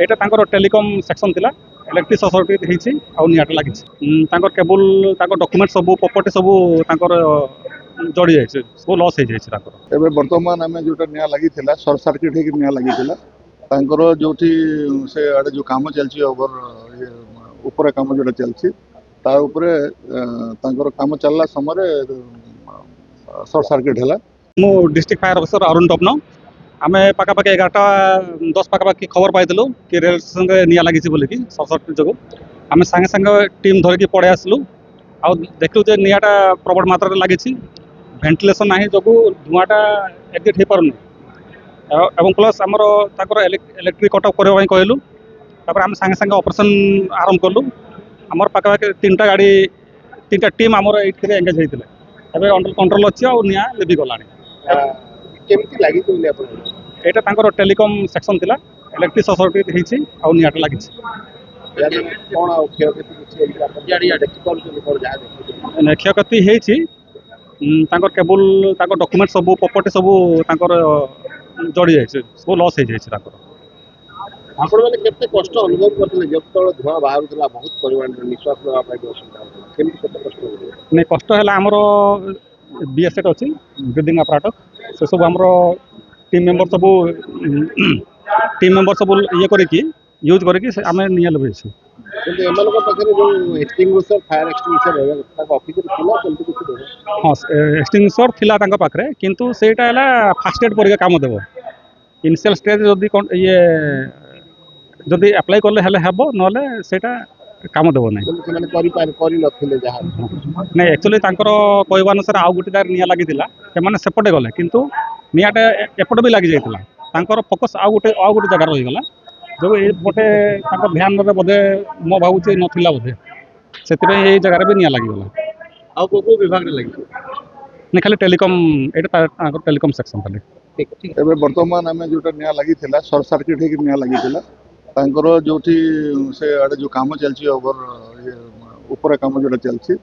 এটা তাଙ୍କର telecom section ଥିଲା electric short ହେଇଛି ଆଉ ନିଆଁଟା ଲାଗିଛି ତାଙ୍କର କେବୁଲ ତାଙ୍କ ଡକ୍ୟୁମେଣ୍ଟ ସବୁ ପ୍ରପର୍ଟି ସବୁ ତାଙ୍କର ଜଡ଼ି ଯାଇଛି ସବୁ ଲସ୍ ହେଇଯାଇଛି ତାଙ୍କର। ଏବେ ବର୍ତ୍ତମାନ ଆମେ ଯୋଉଟା ନିଆଁ ଲାଗିଥିଲା ସର୍ଟ ସର୍କିଟ ହେଇକି ନିଆଁ ଲାଗିଥିଲା ତାଙ୍କର ଯୋଉଠି ସେ ଆଡ଼େ ଯୋଉ କାମ ଚାଲିଛି ଓଭର ଉପରେ କାମ ଯୋଉଟା ଚାଲିଛି ତା ଉପରେ ତାଙ୍କର କାମ ଚାଲିଲା ସମୟରେ ସର୍ଟ ସର୍କିଟ ହେଲା। ମୁଁ ଡିଷ୍ଟ୍ରିକ୍ଟ ଫାୟାର ଅଫିସର ଅରୁଣ ଟପ୍ନ ଆମେ ପାଖାପାଖି 11:10 ପାଖାପାଖି ଖବର ପାଇଥିଲୁ କି ରେଳ ଷ୍ଟେସନରେ ନିଆଁ ଲାଗିଛି ବୋଲିକି ସର୍ଟ ସର୍କିଟ ଯୋଗୁଁ ଆମେ ସାଙ୍ଗେ ସାଙ୍ଗେ ଟିମ୍ ଧରିକି ପଳେଇ ଆସିଲୁ ଆଉ ଦେଖିଲୁ ଯେ ନିଆଁଟା ପ୍ରବଳ ମାତ୍ରାରେ ଲାଗିଛି ଭେଣ୍ଟିଲେସନ୍ ନାହିଁ ଯୋଗୁଁ ଧୂଆଁଟା ଏକ୍ଜିଟ୍ ହେଇପାରୁନି ଏବଂ ପ୍ଲସ୍ ଆମର ତାଙ୍କର ଇଲେକ୍ଟ୍ରିକ୍ କଟ୍ ଅଫ୍ କରିବା ପାଇଁ କହିଲୁ ତାପରେ ଆମେ ସାଙ୍ଗେ ସାଙ୍ଗେ ଅପରେସନ୍ ଆରମ୍ଭ କଲୁ ଆମର ପାଖାପାଖି 3ଟା ଗାଡ଼ି 3ଟା ଟିମ୍ ଆମର ଏଇଥିରେ ଏଙ୍ଗେଜ୍ ହେଇଥିଲେ ଏବେ ଅଣ୍ଡର କଣ୍ଟ୍ରୋଲ ଅଛି ଆଉ ନିଆଁ ଲିଭିଗଲାଣି। କେମିତି ଲାଗିଛି ବୋଲି ଆପଣ ଏଇଟା ତାଙ୍କର ଟେଲିକମ୍ ସେକ୍ସନ ଥିଲା ଇଲେକ୍ଟ୍ରିକ୍ ସର୍ଟ ହେଇଛି ଆଉ ନିଆଁଟା ଲାଗିଛି। କ'ଣ ଆଉ କ୍ଷୟକ୍ଷତି କିଛି ଦେଖିପାରୁଛନ୍ତି କ'ଣ ଯାହା ଦେଖୁଛନ୍ତି? କ୍ଷୟକ୍ଷତି ହେଇଛି ତାଙ୍କର କେବୁଲ ତାଙ୍କ ଡକ୍ୟୁମେଣ୍ଟ ସବୁ ପ୍ରପର୍ଟି ସବୁ ତାଙ୍କର ଜଡ଼ି ଯାଇଛି ସବୁ ଲସ୍ ହେଇଯାଇଛି ତାଙ୍କର। ଆପଣମାନେ କେତେ କଷ୍ଟ ଅନୁଭବ କରିଥିଲେ ଯେତେବେଳେ ଧୂଆଁ ବାହାରୁଥିଲା ବହୁତ ପରିମାଣରେ ନିଶ୍ୱାସ ନେବା ପାଇଁ ବି ଅସୁବିଧା ହେଉଥିଲା କେମିତି କେତେ କଷ୍ଟ ହେଉଥିଲା? ନାଇଁ କଷ୍ଟ ହେଲା ଆମର BSET ଅଛି ବ୍ରିଦିଂ ଆପାରାଟସ୍ ସେସବୁ ଆମର ଟିମ୍ ମେମ୍ବର ସବୁ ଇଏ କରିକି ୟୁଜ୍ କରିକି ଆମେ ନିଆଁ ଲଗେଇଛୁ। କିନ୍ତୁ ଏମାନଙ୍କ ପାଖରେ ଯେଉଁ ଏକ୍ସଟିଂଗୁଇସର ଫାୟାର ଏକ୍ସଟିଂଗୁଇସର ତାଙ୍କ ଅଫିସରେ ଥିଲା ସେମିତି କିଛି ଦେବ? ହଁ ଏକ୍ସଟିଂଗୁଇସର ଥିଲା ତାଙ୍କ ପାଖରେ କିନ୍ତୁ ସେଇଟା ହେଲା ଫାଷ୍ଟ ଏଡ୍ ପରିକା କାମ ଦେବ ଇନିସିଆଲ ଷ୍ଟେଜ୍ ଯଦି ଇଏ ଯଦି ଆପ୍ଲାଏ କଲେ ହେଲେ ହେବ ନହେଲେ ସେଇଟା କାମ ଦେବ ନାହିଁ। ସେମାନେ କରିନଥିଲେ ଯାହା ନାଇଁ ଆକ୍ଚୁଆଲି ତାଙ୍କର କହିବା ଅନୁସାରେ ଆଉ ଗୋଟେ ଜାଗାରେ ନିଆଁ ଲାଗିଥିଲା ସେମାନେ ସେପଟେ ଗଲେ କିନ୍ତୁ ନିଆଁଟା ଏପଟେ ବି ଲାଗିଯାଇଥିଲା ତାଙ୍କର ଫୋକସ୍ ଆଉ ଗୋଟେ ଜାଗାରେ ରହିଗଲା ଯେଉଁ ଏଇପଟେ ତାଙ୍କ ଧ୍ୟାନରେ ବୋଧେ ମୁଁ ଭାବୁଛି ନଥିଲା ବୋଧେ ସେଥିପାଇଁ ଏଇ ଜାଗାରେ ବି ନିଆଁ ଲାଗିଗଲା। ଆଉ କେଉଁ ବିଭାଗରେ ଲାଗିଛି? ନାଇଁ ଖାଲି ଟେଲିକମ୍ ଏଇଟା ତାଙ୍କର ଟେଲିକମ୍ ସେକ୍ସନ ଖାଲି। ଏବେ ବର୍ତ୍ତମାନ ଆମେ ଯୋଉଟା ନିଆଁ ଲାଗିଥିଲା ସର୍ଟ ସର୍କିଟ ହେଇକି ନିଆଁ ଲାଗିଥିଲା ତାଙ୍କର ଯୋଉଠି ସେ ଆଡ଼େ ଯୋଉ କାମ ଚାଲିଛି ଓଭର ଉପରେ କାମ ଯୋଉଟା ଚାଲିଛି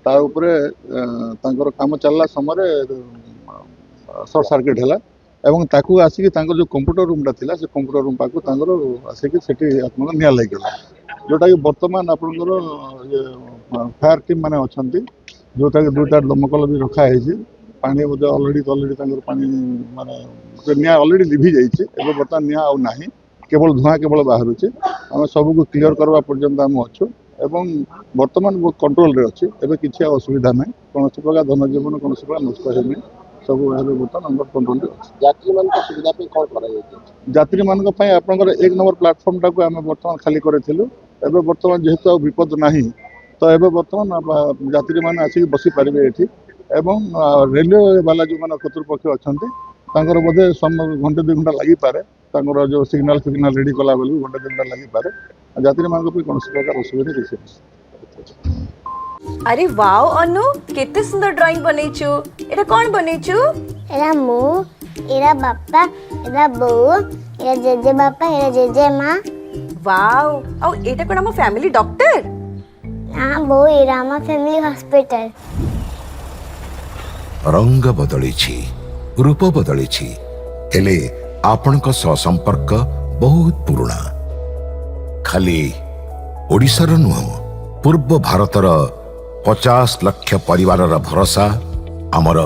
ତା ଉପରେ ତାଙ୍କର କାମ ଚାଲିଲା ସମୟରେ ସର୍ଟ ସର୍କିଟ ହେଲା ଏବଂ ତାକୁ ଆସିକି ତାଙ୍କର ଯୋଉ କମ୍ପ୍ୟୁଟର ରୁମ୍ଟା ଥିଲା ସେ କମ୍ପ୍ୟୁଟର ରୁମ୍ ପାଖକୁ ତାଙ୍କର ଆସିକି ସେଠି ଆପଣଙ୍କର ନିଆଁ ଲାଗିଗଲା ଯୋଉଟାକି ବର୍ତ୍ତମାନ ଆପଣଙ୍କର ଫାୟାର ଟିମ୍ ମାନେ ଅଛନ୍ତି ଯୋଉଟାକି 2ଟା ଦମକଳ ବି ରଖା ହେଇଛି ପାଣି ମଧ୍ୟ ଅଲରେଡି ତାଙ୍କର ପାଣି ମାନେ ନିଆଁ ଅଲରେଡି ଲିଭି ଯାଇଛି ଏବେ ବର୍ତ୍ତମାନ ନିଆଁ ଆଉ ନାହିଁ କେବଳ ଧୂଆଁ କେବଳ ବାହାରୁଛି ଆମେ ସବୁକୁ କ୍ଲିୟର କରିବା ପର୍ଯ୍ୟନ୍ତ ଆମେ ଅଛୁ ଏବଂ ବର୍ତ୍ତମାନ ବହୁତ କଣ୍ଟ୍ରୋଲରେ ଅଛି ଏବେ କିଛି ଆଉ ଅସୁବିଧା ନାହିଁ କୌଣସି ପ୍ରକାର ଧନଜୀବନ କୌଣସି ପ୍ରକାର ନଷ୍ଟ ହେଇନି ସବୁ ଏବେ ବର୍ତ୍ତମାନ ଅଣ୍ଡର କଣ୍ଟ୍ରୋଲରେ ଅଛି। ଯାତ୍ରୀମାନଙ୍କ ସୁବିଧା ପାଇଁ କ'ଣ କରାଯାଇଛି? ଯାତ୍ରୀମାନଙ୍କ ପାଇଁ ଆପଣଙ୍କର 1 ନମ୍ବର ପ୍ଲାଟଫର୍ମଟାକୁ ଆମେ ବର୍ତ୍ତମାନ ଖାଲି କରିଥିଲୁ ଏବେ ବର୍ତ୍ତମାନ ଯେହେତୁ ଆଉ ବିପଦ ନାହିଁ ତ ଏବେ ବର୍ତ୍ତମାନ ଯାତ୍ରୀମାନେ ଆସିକି ବସିପାରିବେ ଏଠି ଏବଂ ରେଲୱେ ବାଲା ଯେଉଁମାନେ କର୍ତ୍ତୃପକ୍ଷ ଅଛନ୍ତି ତାଙ୍କର ବୋଧେ ଘଣ୍ଟେ 2 ଘଣ୍ଟା ଲାଗିପାରେ ତାଙ୍କର ଯେଉଁ ସିଗ୍ନାଲ ରେଡି କଲା ବେଳକୁ ଘଣ୍ଟେ 2 ଘଣ୍ଟା ଲାଗିପାରେ ଯାତ୍ରୀମାନଙ୍କ ପାଇଁ କୌଣସି ପ୍ରକାର ଅସୁବିଧା କିଛି ନାହିଁ। अरे वाओ अनु केते सुंदर ड्राइंग बनेछु एटा कोन बनेछु? एरा मु एरा बापा एरा बो एरा जेजे बापा एरा जेजे माँ। वाओ और एटा कोन हम फैमिली डॉक्टर? हां बो एरा हम फैमिली हॉस्पिटल। रंग बदलिछि रूप बदलिछि हेले आपणक सह संपर्क बहुत पुराना खाली ओडिशार नुह पूर्व भारतर 50 लाख परिवार भरोसा आमर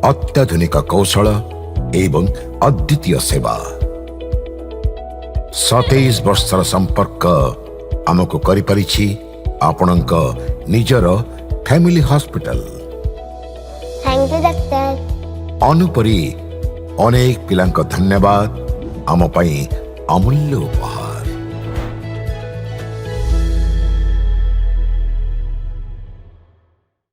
अत्याधुनिक कौशल एवं अद्वितीय सेवा 27 वर्षर संपर्क आमको करिपारिछि आपणक निजर family hospital. Thank you doctor. अनुपरी अनेक पिलांक धन्यवाद आम पई अमूल्य उपहार।